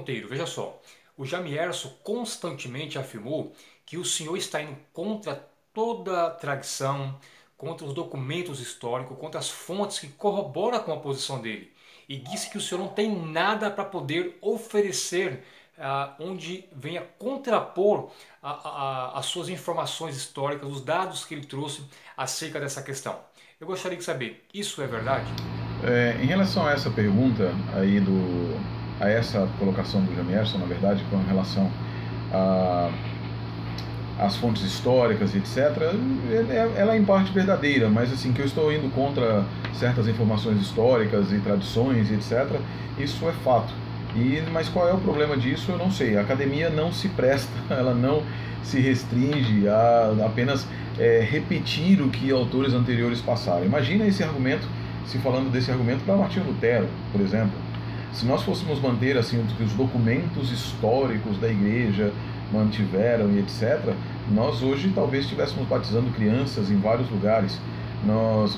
Monteiro, veja só, o Jamierson constantemente afirmou que o senhor está indo contra toda a tradição, contra os documentos históricos, contra as fontes que corroboram com a posição dele. E disse que o senhor não tem nada para poder oferecer onde venha contrapor as suas informações históricas, os dados que ele trouxe acerca dessa questão. Eu gostaria de saber, isso é verdade? Em relação a essa pergunta aí a essa colocação do Jamierson, na verdade, com relação a as fontes históricas, etc., ela é em parte verdadeira, mas assim, que eu estou indo contra certas informações históricas e tradições, etc., isso é fato. Mas qual é o problema disso? Eu não sei. A academia não se presta, ela não se restringe a apenas repetir o que autores anteriores passaram. Imagina esse argumento, se falando desse argumento para Martinho Lutero, por exemplo. Se nós fôssemos manter assim o que os documentos históricos da igreja mantiveram e etc., nós hoje talvez estivéssemos batizando crianças em vários lugares,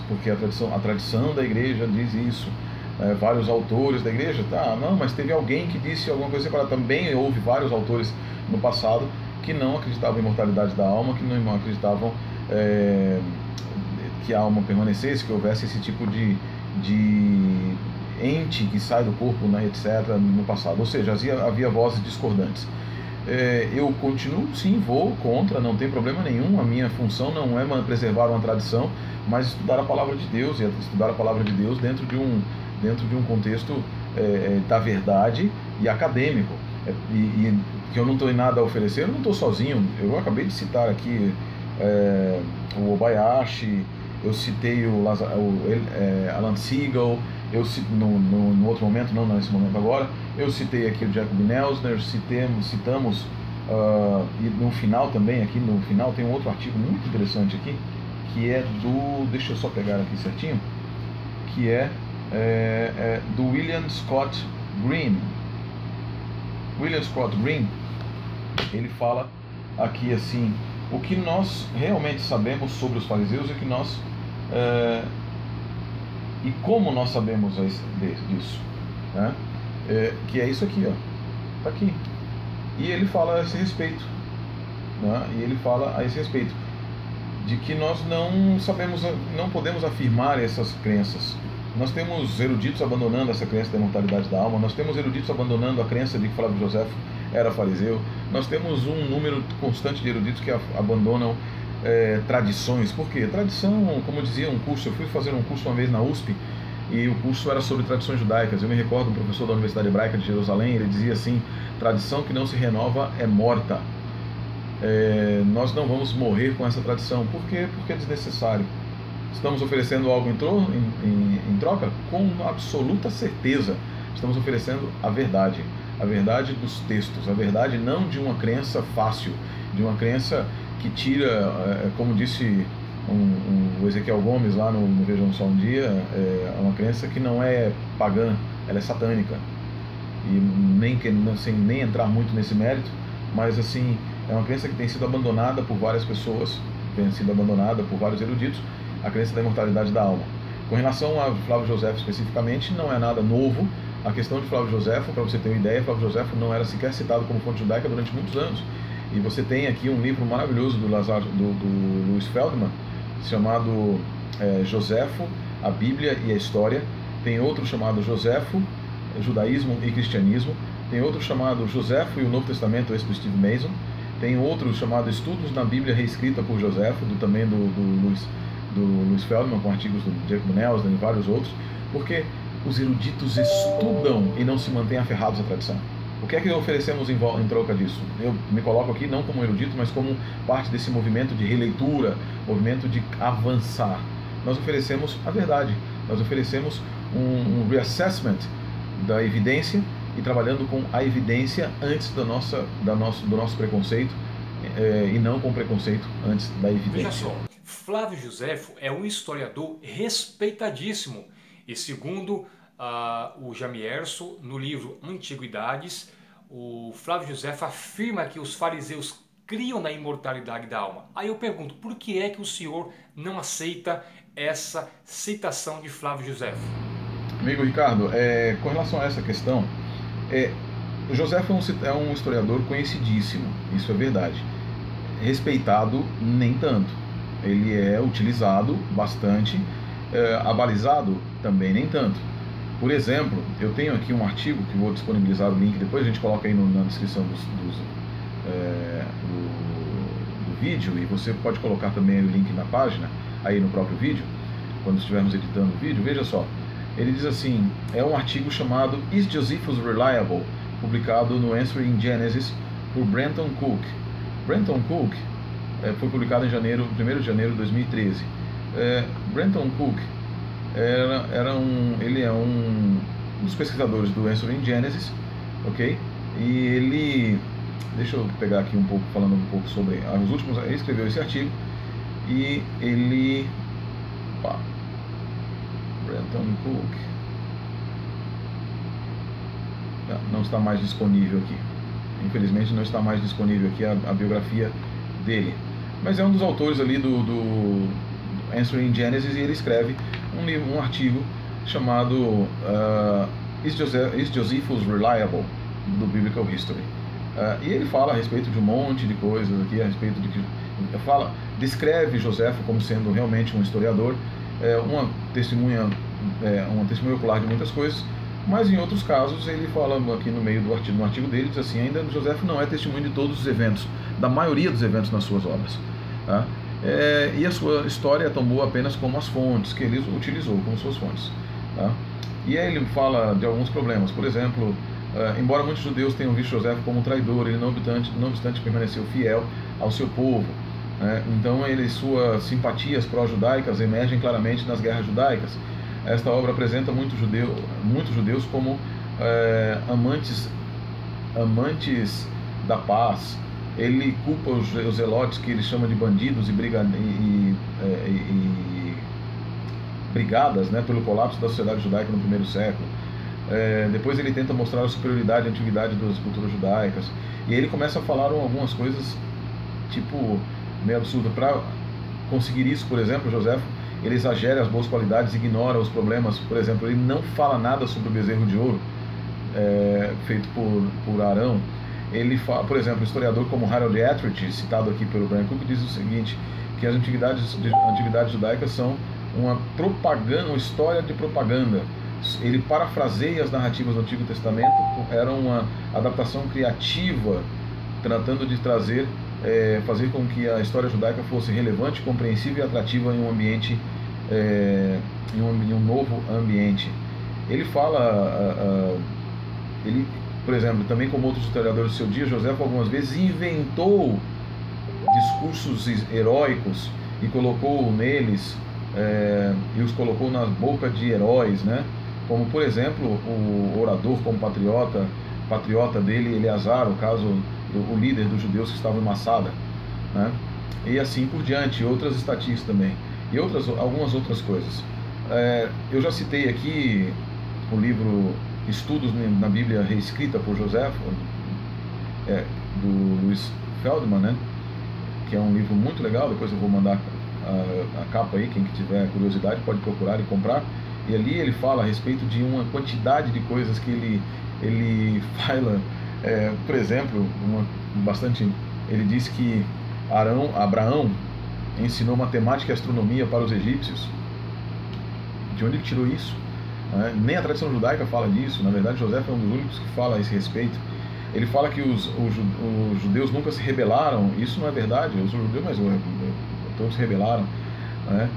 porque a tradição da igreja diz isso, vários autores da igreja, mas teve alguém que disse alguma coisa separada. Também houve vários autores no passado que não acreditavam em imortalidade da alma, que não acreditavam que a alma permanecesse, que houvesse esse tipo de ente que sai do corpo, etc., no passado. Ou seja, havia vozes discordantes. Eu continuo, sim, vou contra, não tem problema nenhum. A minha função não é preservar uma tradição, mas estudar a palavra de Deus, e estudar a palavra de Deus dentro de um contexto da verdade e acadêmico. Que eu não estou em nada a oferecer, eu não estou sozinho. Eu acabei de citar aqui o Obayashi, eu citei o Alan Siegel, no outro momento, não nesse momento agora, eu citei aqui o Jacob Neusner, citamos, e no final também, aqui no final tem um outro artigo muito interessante aqui, que é deixa eu só pegar aqui certinho, que é do William Scott Green. William Scott Green, ele fala aqui assim, o que nós realmente sabemos sobre os fariseus e como nós sabemos disso, né? Que é isso aqui, ó, tá aqui. E ele fala a esse respeito, né? E ele fala a esse respeito de que nós não podemos afirmar essas crenças. Nós temos eruditos abandonando essa crença da imortalidade da alma, nós temos eruditos abandonando a crença de que Flávio Josefo era fariseu, nós temos um número constante de eruditos que abandonam tradições. Por quê? Tradição, como dizia um curso, eu fui fazer um curso uma vez na USP, e o curso era sobre tradições judaicas. Eu me recordo um professor da Universidade Hebraica de Jerusalém, ele dizia assim: tradição que não se renova é morta. Nós não vamos morrer com essa tradição. Por quê? Porque é desnecessário. Estamos oferecendo algo em troca? Com absoluta certeza estamos oferecendo a verdade dos textos, a verdade não de uma crença fácil, de uma crença que tira, como disse o Ezequiel Gomes lá no Vejam Só um Dia, uma crença que não é pagã, ela é satânica. E sem nem entrar muito nesse mérito, mas assim, é uma crença que tem sido abandonada por várias pessoas, tem sido abandonada por vários eruditos, a crença da imortalidade da alma. Com relação a Flávio Josefo especificamente, não é nada novo. A questão de Flávio Josefo, para você ter uma ideia, Flávio Josefo não era sequer citado como fonte judaica durante muitos anos. E você tem aqui um livro maravilhoso do Louis Feldman, chamado Josefo, a Bíblia e a História. Tem outro chamado Josefo, Judaísmo e Cristianismo. Tem outro chamado Josefo e o Novo Testamento, esse do Steve Mason. Tem outro chamado Estudos na Bíblia Reescrita por Josefo, também do Louis Feldman, com artigos do Jacob Neusner e vários outros. Porque os eruditos estudam e não se mantêm aferrados à tradição. O que é que oferecemos em troca disso? Eu me coloco aqui não como erudito, mas como parte desse movimento de releitura, movimento de avançar. Nós oferecemos a verdade, nós oferecemos um reassessment da evidência e trabalhando com a evidência antes do nosso preconceito e não com preconceito antes da evidência. Veja só, Flávio Josefo é um historiador respeitadíssimo e segundo o Jamierson, no livro Antiguidades, o Flávio Josefo afirma que os fariseus criam na imortalidade da alma. Aí eu pergunto, por que é que o senhor não aceita essa citação de Flávio Josefo? Amigo Ricardo, com relação a essa questão, Josefo é um historiador conhecidíssimo, isso é verdade. Respeitado, nem tanto. Ele é utilizado bastante, abalizado também, nem tanto. Por exemplo, eu tenho aqui um artigo que vou disponibilizar o link, depois a gente coloca aí na descrição do vídeo, e você pode colocar também o link na página, aí no próprio vídeo, quando estivermos editando o vídeo. Veja só, ele diz assim, é um artigo chamado Is Josephus Reliable?, publicado no Answering Genesis por Brenton Cook. Brenton Cook foi publicado em 1º de janeiro de 2013. Brenton Cook ele é um dos pesquisadores do Answering Genesis, ok? E ele, deixa eu pegar aqui um pouco, falando um pouco sobre os últimos, ele escreveu esse artigo e ele, Brenton Cook, não está mais disponível aqui, infelizmente não está mais disponível aqui a biografia dele, mas é um dos autores ali do Answering Genesis, e ele escreve um artigo chamado Is Josephus Reliable? Do Biblical History. E ele fala a respeito de um monte de coisas aqui, a respeito de que descreve Josefo como sendo realmente um historiador, uma testemunha ocular de muitas coisas, mas em outros casos ele fala aqui no meio do artigo dele, diz assim, ainda Josefo não é testemunho de todos os eventos, da maioria dos eventos nas suas obras, tá? E a sua história tomou apenas como as fontes que ele utilizou como suas fontes, tá? E aí ele fala de alguns problemas, por exemplo, embora muitos judeus tenham visto Josefo como um traidor, ele não obstante permaneceu fiel ao seu povo, né? Então suas simpatias pró-judaicas emergem claramente nas guerras judaicas. Esta obra apresenta muitos judeus como amantes da paz. Ele culpa os zelotes, que ele chama de bandidos e brigadas, né, pelo colapso da sociedade judaica no primeiro século. Depois ele tenta mostrar a superioridade e a antiguidade das culturas judaicas. E ele começa a falar algumas coisas tipo meio absurdas. Para conseguir isso, por exemplo, Josefo, ele exagera as boas qualidades, ignora os problemas. Por exemplo, ele não fala nada sobre o bezerro de ouro feito por Arão. Ele fala, por exemplo, o historiador como Harold Etheridge, citado aqui pelo Brian Cook, diz o seguinte, que as antiguidades judaicas são uma história de propaganda. Ele parafraseia as narrativas do Antigo Testamento, era uma adaptação criativa, tratando de fazer com que a história judaica fosse relevante, compreensível e atrativa em um ambiente, em um novo ambiente. Ele fala, por exemplo, também como outros historiadores do seu dia, Josefo algumas vezes inventou discursos heróicos e colocou neles, e os colocou na boca de heróis, né? Como, por exemplo, o orador como patriota dele, Eleazar, o líder dos judeus que estava em Massada, né? E assim por diante, outras estatísticas também, e algumas outras coisas. Eu já citei aqui o livro Estudos na Bíblia Reescrita por Josefo, do Louis Feldman, né? Que é um livro muito legal. Depois eu vou mandar a capa aí, quem tiver curiosidade pode procurar e comprar. E ali ele fala a respeito de uma quantidade de coisas que ele fala, por exemplo, ele diz que Abraão ensinou matemática e astronomia para os egípcios. De onde ele tirou isso? Nem a tradição judaica fala disso. Na verdade, Josefo é um dos únicos que fala a esse respeito. Ele fala que os judeus nunca se rebelaram. Isso não é verdade, os judeus, mas todos se rebelaram, né?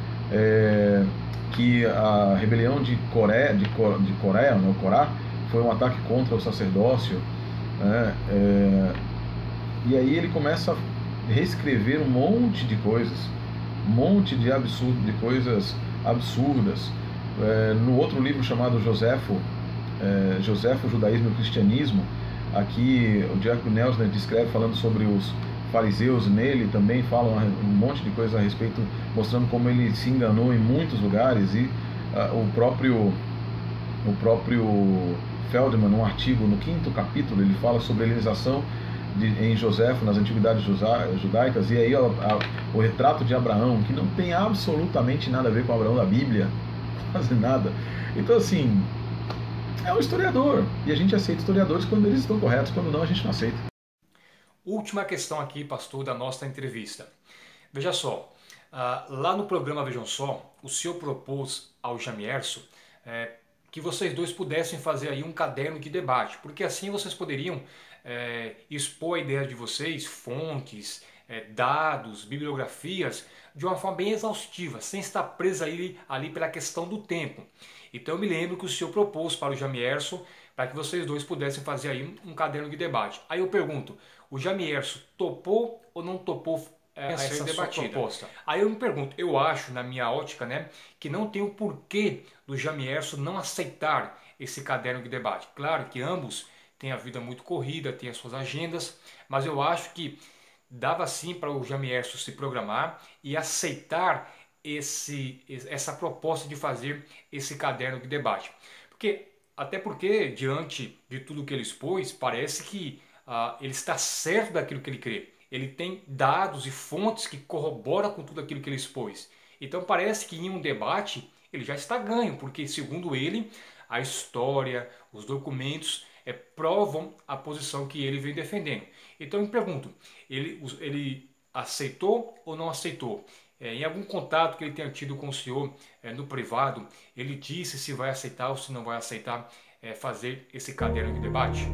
Que a rebelião de Coreia, né, o Corá, foi um ataque contra o sacerdócio, né? E aí ele começa a reescrever um monte de coisas, de coisas absurdas. No outro livro chamado Josefo, Judaísmo e Cristianismo, aqui o Jacob Nelsner descreve, falando sobre os fariseus, nele também falam um monte de coisa a respeito, mostrando como ele se enganou em muitos lugares. E o próprio Feldman, num artigo no 5º capítulo, ele fala sobre a helenização em Josefo nas antiguidades judaicas, e aí o retrato de Abraão, que não tem absolutamente nada a ver com Abraão da Bíblia, quase nada. Então, assim, É um historiador. E a gente aceita historiadores quando eles estão corretos, quando não, a gente não aceita. Última questão aqui, pastor, da nossa entrevista. Veja só, lá no programa Vejam Só, o senhor propôs ao Jamierson que vocês dois pudessem fazer aí um caderno de debate, porque assim vocês poderiam expor a ideia de vocês, fontes, dados, bibliografias, de uma forma bem exaustiva, sem estar preso ali pela questão do tempo. Então eu me lembro que o senhor propôs para o Jamierson para que vocês dois pudessem fazer aí um caderno de debate. Aí eu pergunto, o Jamierson topou ou não topou essa debatida? Proposta? Aí eu me pergunto, eu acho, na minha ótica, né, que não tem o porquê do Jamierson não aceitar esse caderno de debate. Claro que ambos têm a vida muito corrida, têm as suas agendas, mas eu acho que dava sim para o Jamierson se programar e aceitar essa proposta de fazer esse caderno de debate. Até porque, diante de tudo que ele expôs, parece que ele está certo daquilo que ele crê. Ele tem dados e fontes que corroboram com tudo aquilo que ele expôs. Então parece que em um debate ele já está ganho, porque segundo ele, a história, os documentos provam a posição que ele vem defendendo. Então eu me pergunto, ele aceitou ou não aceitou? Em algum contato que ele tenha tido com o senhor no privado, ele disse se vai aceitar ou se não vai aceitar fazer esse caderno de debate?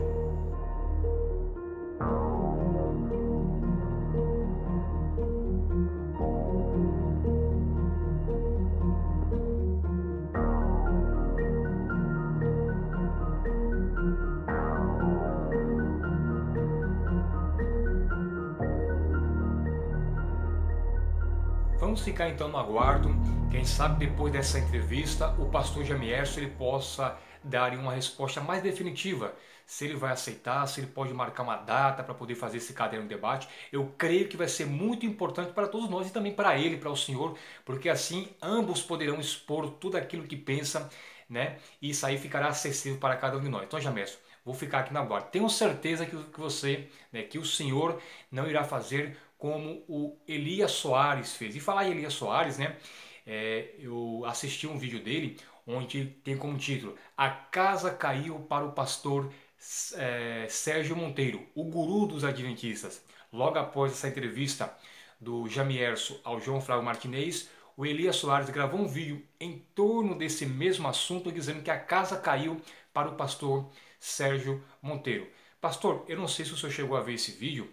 Vamos ficar então no aguardo. Quem sabe depois dessa entrevista o pastor Jamierson ele possa dar uma resposta mais definitiva. Se ele vai aceitar, se ele pode marcar uma data para poder fazer esse caderno de debate. Eu creio que vai ser muito importante para todos nós e também para ele, para o senhor, porque assim ambos poderão expor tudo aquilo que pensam, né? E isso aí ficará acessível para cada um de nós. Então, Jamierson, vou ficar aqui na guarda. Tenho certeza que você, né, que o senhor não irá fazer como o Elias Soares fez. E falar em Elias Soares, né? Eu assisti um vídeo dele onde tem como título: A casa caiu para o pastor Sérgio Monteiro, o guru dos adventistas. Logo após essa entrevista do Jamierson ao João Flávio Martinez, o Elias Soares gravou um vídeo em torno desse mesmo assunto, dizendo que a casa caiu para o pastor Sérgio Monteiro. Pastor, eu não sei se o senhor chegou a ver esse vídeo,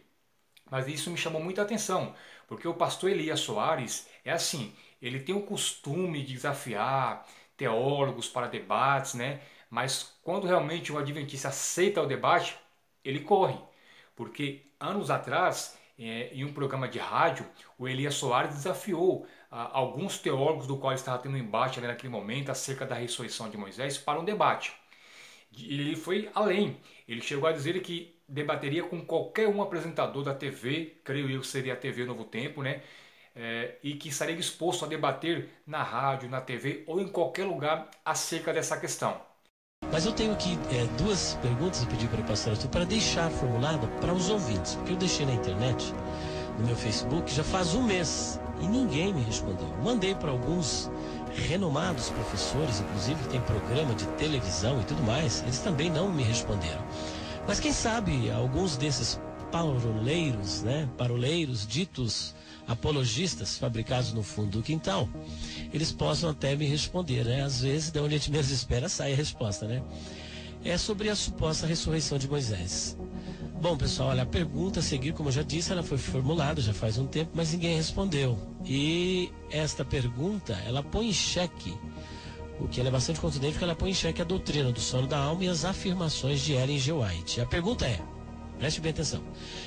mas isso me chamou muita atenção, porque o pastor Elias Soares é assim, ele tem o costume de desafiar teólogos para debates, né? Mas quando realmente o adventista aceita o debate, ele corre. Porque anos atrás, em um programa de rádio, o Elias Soares desafiou alguns teólogos do qual estava tendo um embate ali naquele momento acerca da ressurreição de Moisés para um debate. Ele foi além, ele chegou a dizer que debateria com qualquer um apresentador da TV, creio eu que seria a TV Novo Tempo, né? E que estaria disposto a debater na rádio, na TV ou em qualquer lugar acerca dessa questão. Mas eu tenho aqui duas perguntas a pedir para o pastor Arthur para deixar formulada para os ouvintes, porque eu deixei na internet, no meu Facebook, já faz um mês e ninguém me respondeu. Mandei para alguns renomados professores, inclusive que tem programa de televisão e tudo mais, eles também não me responderam. Mas quem sabe alguns desses paroleiros, né, paroleiros ditos apologistas fabricados no fundo do quintal, eles possam até me responder, né? Às vezes, de onde a gente menos espera, sai a resposta, né? É sobre a suposta ressurreição de Moisés. Bom, pessoal, olha, a pergunta a seguir, como eu já disse, ela foi formulada já faz um tempo, mas ninguém respondeu. E esta pergunta, ela põe em xeque, o que ela é bastante contundente, porque ela põe em xeque a doutrina do sono da alma e as afirmações de Ellen G. White. A pergunta é, preste bem atenção,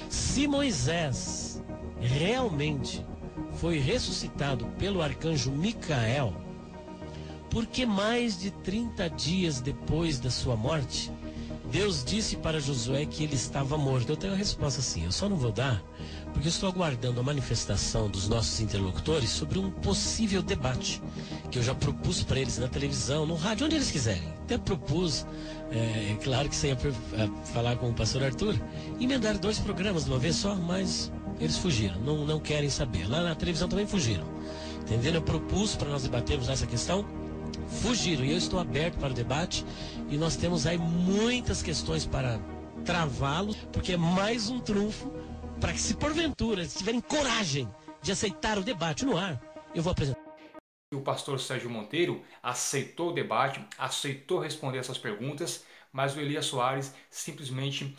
se Moisés realmente foi ressuscitado pelo arcanjo Micael, por que mais de 30 dias depois da sua morte, Deus disse para Josué que ele estava morto? Eu tenho a resposta assim, eu só não vou dar, porque eu estou aguardando a manifestação dos nossos interlocutores sobre um possível debate, que eu já propus para eles na televisão, no rádio, onde eles quiserem. Até propus, claro que sem falar com o pastor Arthur, emendar 2 programas de uma vez só, mas eles fugiram, não querem saber. Lá na televisão também fugiram. Entenderam? Eu propus para nós debatermos essa questão fugiram. E eu estou aberto para o debate e nós temos aí muitas questões para travá-lo, porque é mais um trunfo para que, se porventura eles tiverem coragem de aceitar o debate no ar, eu vou apresentar. O pastor Sérgio Monteiro aceitou o debate, aceitou responder essas perguntas, mas o Elias Soares simplesmente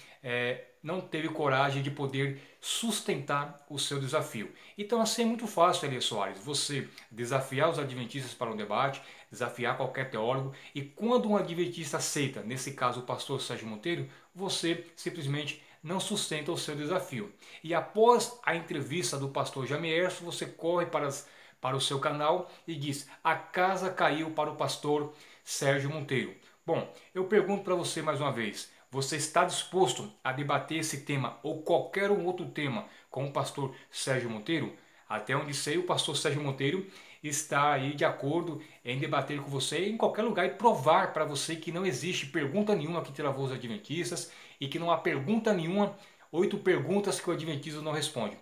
não teve coragem de poder sustentar o seu desafio. Então assim é muito fácil, Elias Soares, você desafiar os adventistas para um debate, desafiar qualquer teólogo, e quando um adventista aceita, nesse caso o pastor Sérgio Monteiro, você simplesmente não sustenta o seu desafio. E após a entrevista do pastor Jamierson, você corre para o seu canal e diz: a casa caiu para o pastor Sérgio Monteiro. Bom, eu pergunto para você mais uma vez, você está disposto a debater esse tema ou qualquer outro tema com o pastor Sérgio Monteiro? Até onde sei, o pastor Sérgio Monteiro está aí de acordo em debater com você em qualquer lugar e provar para você que não existe pergunta nenhuma que travou os adventistas e que não há pergunta nenhuma, 8 perguntas que o adventista não responde.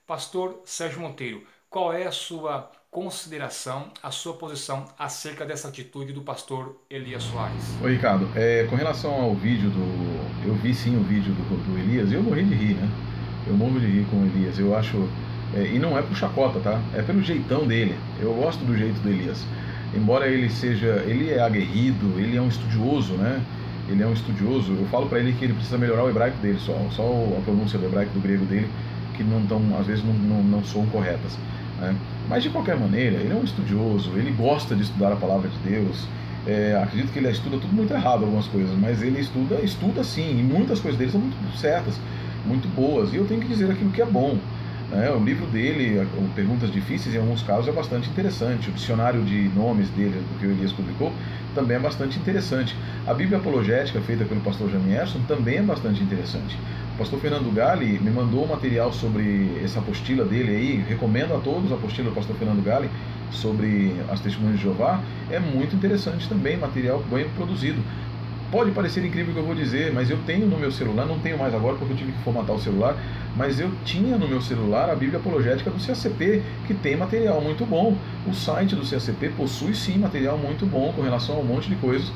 Pastor Sérgio Monteiro, qual é a sua consideração, a sua posição acerca dessa atitude do pastor Elias Soares? Oi, Ricardo, com relação ao vídeo eu vi sim o vídeo do Elias e eu morri de rir, né? Eu morro de rir com o Elias, eu acho... e não é por chacota, tá? É pelo jeitão dele. Eu gosto do jeito do Elias. Embora ele é aguerrido, ele é um estudioso, né? Ele é um estudioso. Eu falo para ele que ele precisa melhorar o hebraico dele só a pronúncia do hebraico e do grego dele, que não tão, às vezes não soam corretas, né? Mas de qualquer maneira, ele é um estudioso, ele gosta de estudar a palavra de Deus. Acredito que ele estuda tudo muito errado, algumas coisas, mas ele estuda sim, e muitas coisas dele são muito certas, muito boas, e eu tenho que dizer aquilo que é bom. O livro dele, Perguntas Difíceis, em alguns casos é bastante interessante. O dicionário de nomes dele, que o Elias publicou, também é bastante interessante. A Bíblia Apologética, feita pelo pastor Jamierson, também é bastante interessante. O pastor Fernando Galli me mandou um material sobre essa apostila dele aí, recomendo a todos a apostila do pastor Fernando Galli sobre as Testemunhas de Jeová. É muito interessante também, material bem produzido. Pode parecer incrível o que eu vou dizer, mas eu tenho no meu celular, não tenho mais agora porque eu tive que formatar o celular, mas eu tinha no meu celular a Bíblia Apologética do CACP, que tem material muito bom. O site do CACP possui sim material muito bom com relação a um monte de coisas,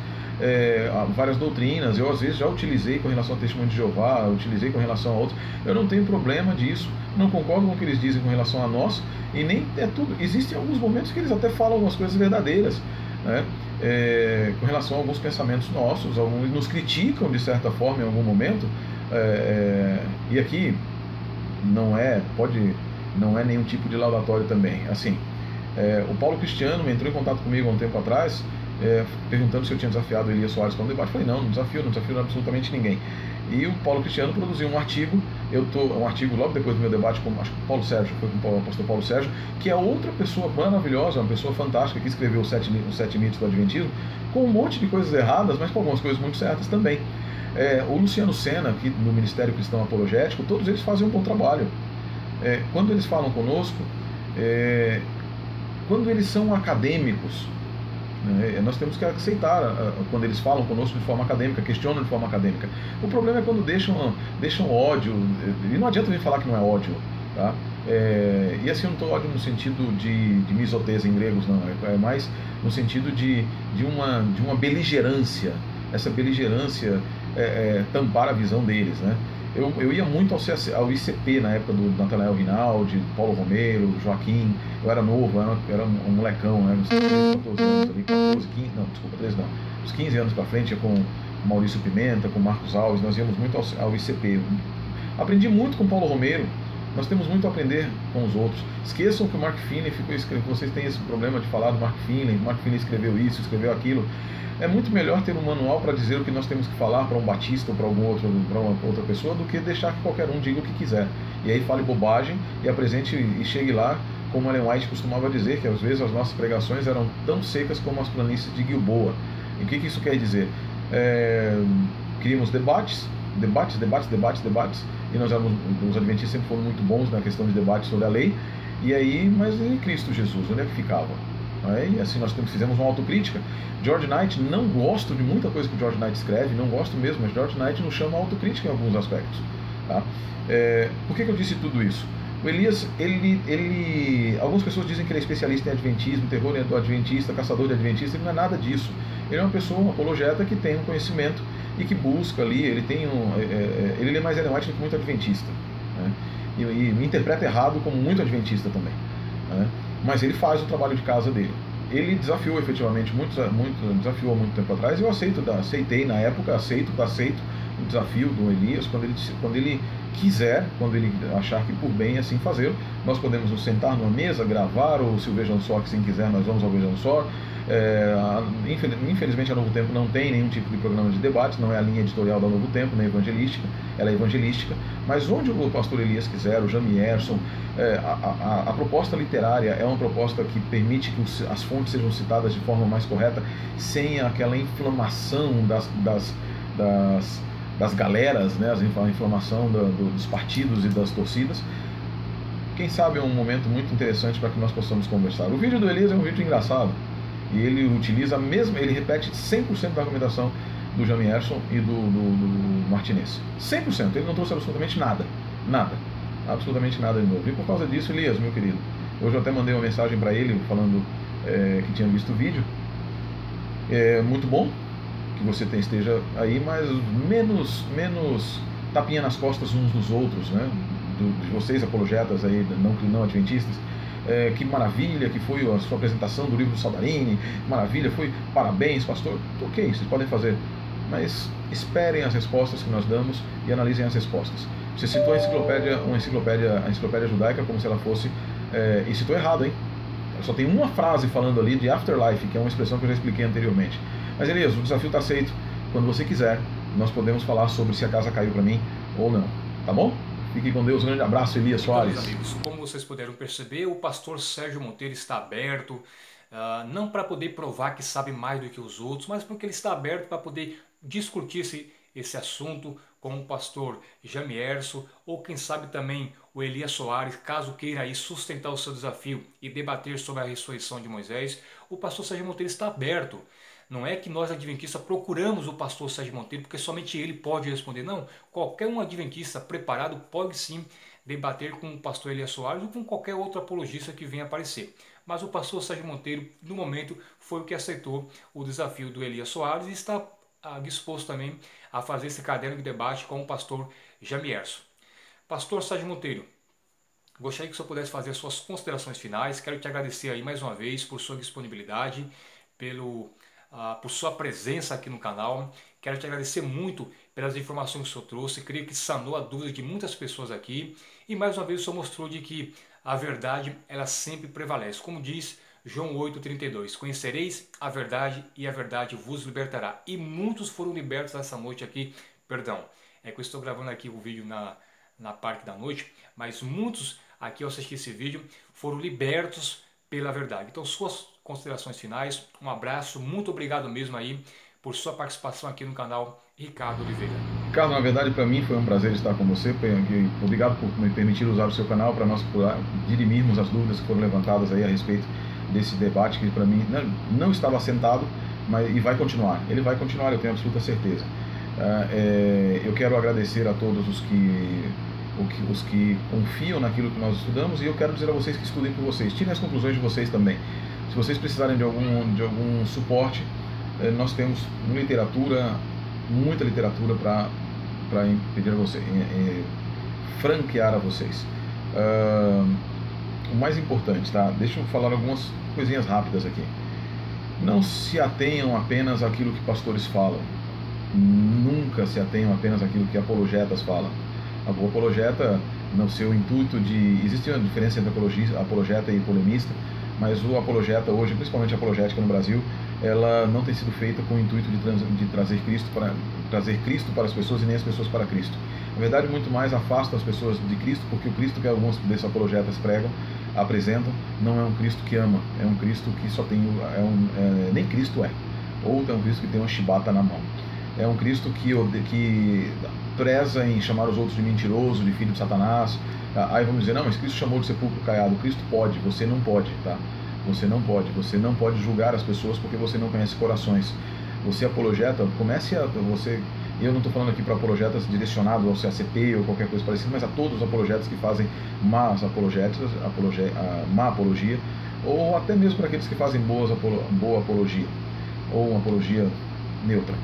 várias doutrinas. Eu às vezes já utilizei com relação ao Testemunho de Jeová, utilizei com relação a outros. Eu não tenho problema disso, não concordo com o que eles dizem com relação a nós, e nem é tudo. Existem alguns momentos que eles até falam algumas coisas verdadeiras, né? Com relação a alguns pensamentos nossos, alguns nos criticam de certa forma em algum momento, e aqui não é nenhum tipo de laudatório também. Assim, o Paulo Cristiano entrou em contato comigo há um tempo atrás, perguntando se eu tinha desafiado o Elias Soares para um debate. Eu falei, não desafio absolutamente ninguém. E o Paulo Cristiano produziu um artigo, um artigo logo depois do meu debate com acho que o Paulo Sérgio, foi com o pastor Paulo Sérgio, que é outra pessoa maravilhosa, uma pessoa fantástica, que escreveu os sete mitos do Adventismo, com um monte de coisas erradas, mas com algumas coisas muito certas também. O Luciano Sena, aqui no Ministério Cristão Apologético, todos eles fazem um bom trabalho. Quando eles falam conosco, quando eles são acadêmicos, nós temos que aceitar quando eles falam conosco de forma acadêmica, questionam de forma acadêmica. O problema é quando deixam ódio, e não adianta vir falar que não é ódio, tá? E assim, eu não estou ódio no sentido de misotese em gregos, não, é mais no sentido de uma beligerância. Essa beligerância tampar a visão deles, né? Eu ia muito ao ICP na época do Natanael Rinaldi, Paulo Romero, Joaquim. Eu era novo, era um molecão, né? Uns 13, 14 anos ali, 14, 15, não, desculpa, 13 não. Uns 15 anos pra frente, com Maurício Pimenta, com Marcos Alves, nós íamos muito ao ICP. Aprendi muito com Paulo Romero. Nós temos muito a aprender com os outros. Esqueçam que o Mark Finley vocês têm esse problema de falar do Mark Finley. Mark Finley escreveu isso, escreveu aquilo. É muito melhor ter um manual para dizer o que nós temos que falar para um batista ou para uma outra pessoa, do que deixar que qualquer um diga o que quiser. E aí fale bobagem e apresente e chegue lá, como Ellen White costumava dizer, que às vezes as nossas pregações eram tão secas como as planícies de Gilboa. E o que isso quer dizer? Queríamos debates, e os adventistas sempre foram muito bons na questão de debate sobre a lei. E aí, mas e Cristo Jesus, onde é que ficava? E assim nós fizemos uma autocrítica. George Knight, não gosto de muita coisa que George Knight escreve, não gosto mesmo, mas George Knight nos chama a autocrítica em alguns aspectos, tá? Por que eu disse tudo isso? O Elias, algumas pessoas dizem que ele é especialista em adventismo, terror do adventista, caçador de adventista. Ele não é nada disso. Ele é uma pessoa, um apologeta que tem um conhecimento e que busca ali, ele é mais Ellen White do que muito adventista, né? E interpreta errado como muito adventista também, né? Mas ele faz o trabalho de casa dele. Ele desafiou efetivamente, desafiou há muito tempo atrás. Eu aceitei na época, aceito o desafio do Elias. Quando ele quiser, quando ele achar que por bem assim fazer, nós podemos nos sentar numa mesa, gravar, ou se o Vejam Só, que quem quiser, nós vamos ao Vejam Só. Infelizmente a Novo Tempo não tem nenhum tipo de programa de debate, não é a linha editorial da Novo Tempo, nem evangelística, ela é evangelística, mas onde o pastor Elias quiser, o Jamierson, a proposta literária é uma proposta que permite que as fontes sejam citadas de forma mais correta, sem aquela inflamação das galeras, né, a inflamação dos partidos e das torcidas. Quem sabe é um momento muito interessante para que nós possamos conversar. O vídeo do Elias é um vídeo engraçado, e ele utiliza ele repete 100% da argumentação do Jamierson e do Martinez. 100%, ele não trouxe absolutamente nada, absolutamente nada de novo. E por causa disso, Elias, meu querido, hoje eu até mandei uma mensagem para ele falando que tinha visto o vídeo. É muito bom que você esteja aí, mas menos tapinha nas costas uns dos outros, né? De vocês apologetas aí, não adventistas. Que maravilha que foi a sua apresentação do livro do Saldarini, maravilha, parabéns, pastor. Ok, vocês podem fazer, mas esperem as respostas que nós damos e analisem as respostas. Você citou a enciclopédia judaica como se ela fosse, e citou errado, hein? Só tem uma frase falando ali de afterlife, que é uma expressão que eu já expliquei anteriormente. Mas Elias, o desafio está aceito. Quando você quiser, nós podemos falar sobre se a casa caiu para mim ou não, tá bom? Fique com Deus, um grande abraço, Elias Soares. Meus amigos, como vocês puderam perceber, o pastor Sérgio Monteiro está aberto, não para poder provar que sabe mais do que os outros, mas porque ele está aberto para poder discutir esse assunto com o pastor Jamierson, ou quem sabe também o Elias Soares, caso queira aí sustentar o seu desafio e debater sobre a ressurreição de Moisés. O pastor Sérgio Monteiro está aberto. Não é que nós adventistas procuramos o pastor Sérgio Monteiro porque somente ele pode responder. Não, qualquer um adventista preparado pode sim debater com o pastor Elias Soares ou com qualquer outro apologista que venha aparecer. Mas o pastor Sérgio Monteiro, no momento, foi o que aceitou o desafio do Elias Soares e está disposto também a fazer esse caderno de debate com o pastor Jamierson. Pastor Sérgio Monteiro, gostaria que o senhor pudesse fazer suas considerações finais. Quero te agradecer aí mais uma vez por sua disponibilidade, por sua presença aqui no canal. Quero te agradecer muito pelas informações que o senhor trouxe. Creio que sanou a dúvida de muitas pessoas aqui. E mais uma vez o senhor mostrou de que a verdade, ela sempre prevalece. Como diz João 8,32. Conhecereis a verdade e a verdade vos libertará. E muitos foram libertos essa noite aqui. Perdão, é que eu estou gravando aqui o vídeo na parte da noite. Mas muitos aqui ao assistir esse vídeo foram libertos pela verdade. Então, suas considerações finais, um abraço, muito obrigado mesmo aí por sua participação aqui no canal Ricardo Oliveira. Ricardo, na verdade para mim foi um prazer estar com você, obrigado por me permitir usar o seu canal para nós dirimirmos as dúvidas que foram levantadas aí a respeito desse debate que para mim não estava assentado, e vai continuar, ele vai continuar, eu tenho absoluta certeza. Eu quero agradecer a todos os que confiam naquilo que nós estudamos, e eu quero dizer a vocês que estudem por vocês, tirem as conclusões de vocês também. Se vocês precisarem de algum suporte, nós temos muita literatura para pedir a vocês, franquear a vocês. O mais importante, tá? Deixa eu falar algumas coisinhas rápidas aqui. Não se atenham apenas àquilo que pastores falam. Nunca se atenham apenas àquilo que apologetas falam. O apologeta, no seu intuito existe uma diferença entre apologeta e polemista, mas o apologeta hoje, principalmente a apologética no Brasil, ela não tem sido feita com o intuito de trazer Cristo para as pessoas e nem as pessoas para Cristo. Na verdade, muito mais afasta as pessoas de Cristo, porque o Cristo que alguns desses apologetas apresentam, não é um Cristo que ama, é um Cristo que só tem, nem Cristo é, ou é um Cristo que tem uma chibata na mão. É um Cristo que preza em chamar os outros de mentiroso, de filho de Satanás. Aí vamos dizer, não, mas Cristo chamou de sepulcro caiado. Cristo pode, você não pode, tá? Você não pode julgar as pessoas porque você não conhece corações. Você apologeta, E eu não estou falando aqui para apologetas direcionado ao CACP ou qualquer coisa parecida, mas a todos os apologetas que fazem má apologia, ou até mesmo para aqueles que fazem boa apologia, ou uma apologia neutra.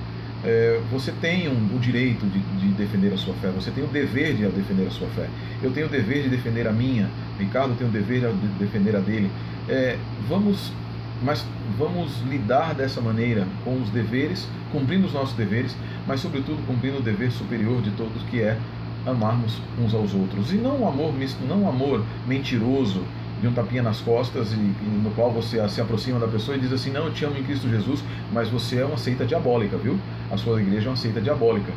Você tem o direito de defender a sua fé, você tem o dever de defender a sua fé. Eu tenho o dever de defender a minha, Ricardo tem o dever de defender a dele. Mas vamos lidar dessa maneira com os deveres, cumprindo os nossos deveres, mas sobretudo cumprindo o dever superior de todos, que é amarmos uns aos outros. E não um amor mentiroso, de um tapinha nas costas, no qual você se aproxima da pessoa e diz assim: não, eu te amo em Cristo Jesus, mas você é uma seita diabólica, viu? A sua igreja é uma seita diabólica.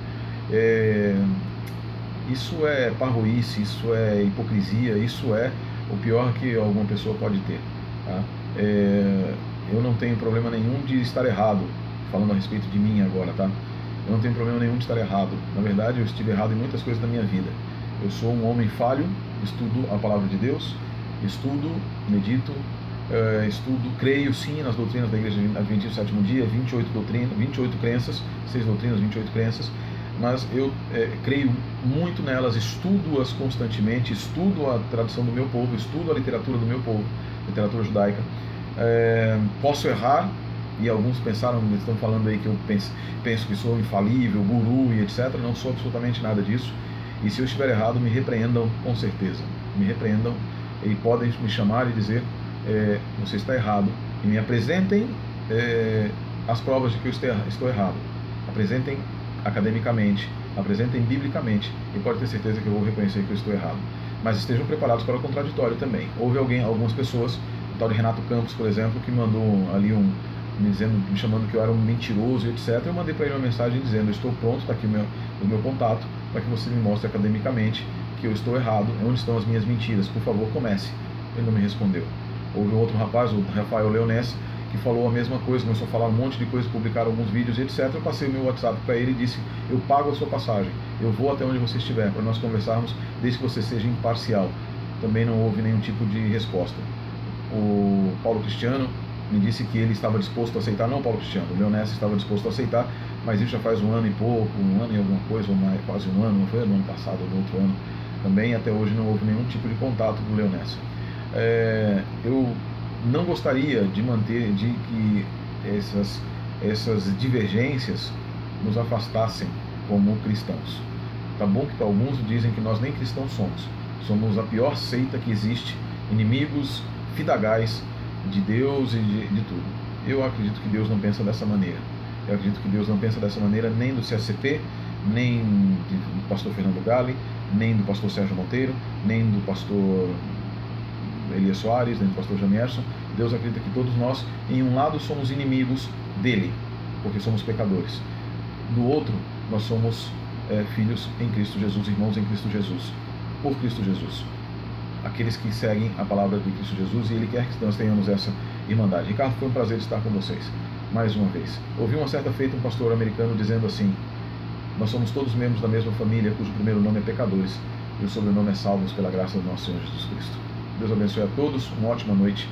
Isso é parvoíce, isso é hipocrisia, isso é o pior que alguma pessoa pode ter, tá? Eu não tenho problema nenhum de estar errado, falando a respeito de mim agora, tá? Eu não tenho problema nenhum de estar errado. Na verdade, eu estive errado em muitas coisas da minha vida. Eu sou um homem falho, estudo a palavra de Deus, estudo, medito, creio sim nas doutrinas da Igreja Adventista do Sétimo Dia, 28 crenças, 6 doutrinas, 28 crenças, mas eu creio muito nelas, estudo-as constantemente, estudo a tradição do meu povo, estudo a literatura do meu povo, literatura judaica. Posso errar, e alguns estão falando aí que eu penso que sou infalível, guru e etc. Não sou absolutamente nada disso, e se eu estiver errado, me repreendam com certeza, me repreendam, e podem me chamar e dizer: você está errado, e me apresentem as provas de que eu estou errado, apresentem academicamente, apresentem biblicamente, e pode ter certeza que eu vou reconhecer que eu estou errado. Mas estejam preparados para o contraditório também. Houve algumas pessoas, o tal de Renato Campos, por exemplo, que mandou ali me chamando que eu era um mentiroso e etc. Eu mandei para ele uma mensagem dizendo: estou pronto, está aqui o meu contato, para que você me mostre academicamente que eu estou errado, onde estão as minhas mentiras, por favor, comece. Ele não me respondeu. Houve um outro rapaz, o Rafael Leonés, que falou a mesma coisa, começou a falar um monte de coisa, publicaram alguns vídeos, etc. Eu passei o meu WhatsApp para ele e disse: eu pago a sua passagem, eu vou até onde você estiver, para nós conversarmos, desde que você seja imparcial. Também não houve nenhum tipo de resposta. O Paulo Cristiano me disse que ele estava disposto a aceitar, não, Paulo Cristiano, o Leonés estava disposto a aceitar, mas isso já faz um ano e pouco, um ano e alguma coisa, ou mais, quase um ano, não foi no ano passado ou no outro ano. Também até hoje não houve nenhum tipo de contato do Leonés. Eu não gostaria de que essas divergências nos afastassem como cristãos. Tá bom que alguns dizem que nós nem cristãos somos a pior seita que existe, inimigos fidagais de Deus e de tudo. Eu acredito que Deus não pensa dessa maneira. Eu acredito que Deus não pensa dessa maneira nem do CACP, nem do pastor Fernando Galli, nem do pastor Sérgio Monteiro, nem do pastor Elias Soares, nem do pastor Jamierson. Deus acredita que todos nós, em um lado, somos inimigos dele, porque somos pecadores. Do outro, nós somos filhos em Cristo Jesus, irmãos em Cristo Jesus, por Cristo Jesus. Aqueles que seguem a palavra de Cristo Jesus, e Ele quer que nós tenhamos essa irmandade. Ricardo, foi um prazer estar com vocês, mais uma vez. Ouvi uma certa feita um pastor americano dizendo assim: nós somos todos membros da mesma família, cujo primeiro nome é pecadores, e o sobrenome é salvos pela graça do nosso Senhor Jesus Cristo. Deus abençoe a todos, uma ótima noite,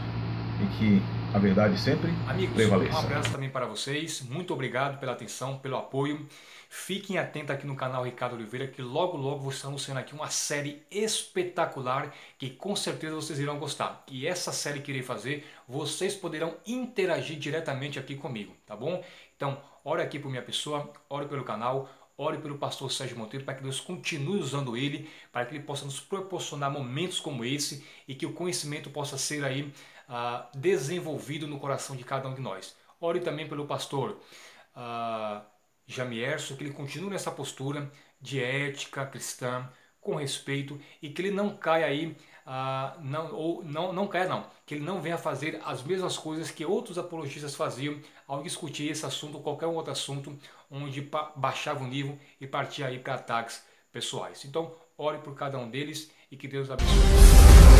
e que a verdade sempre prevaleça. Um abraço também para vocês, muito obrigado pela atenção, pelo apoio. Fiquem atentos aqui no canal Ricardo Oliveira, que logo vou estar anunciando aqui uma série espetacular que com certeza vocês irão gostar. E essa série que irei fazer, vocês poderão interagir diretamente aqui comigo, tá bom? Então, ore aqui por minha pessoa, ore pelo canal, ore pelo pastor Sérgio Monteiro, para que Deus continue usando ele, para que ele possa nos proporcionar momentos como esse e que o conhecimento possa ser aí desenvolvido no coração de cada um de nós. Ore também pelo pastor Jamierson, que ele continue nessa postura de ética cristã, com respeito, e que ele não caia aí, que ele não venha fazer as mesmas coisas que outros apologistas faziam ao discutir esse assunto ou qualquer outro assunto, onde baixava o nível e partia aí para ataques pessoais. Então, ore por cada um deles e que Deus abençoe.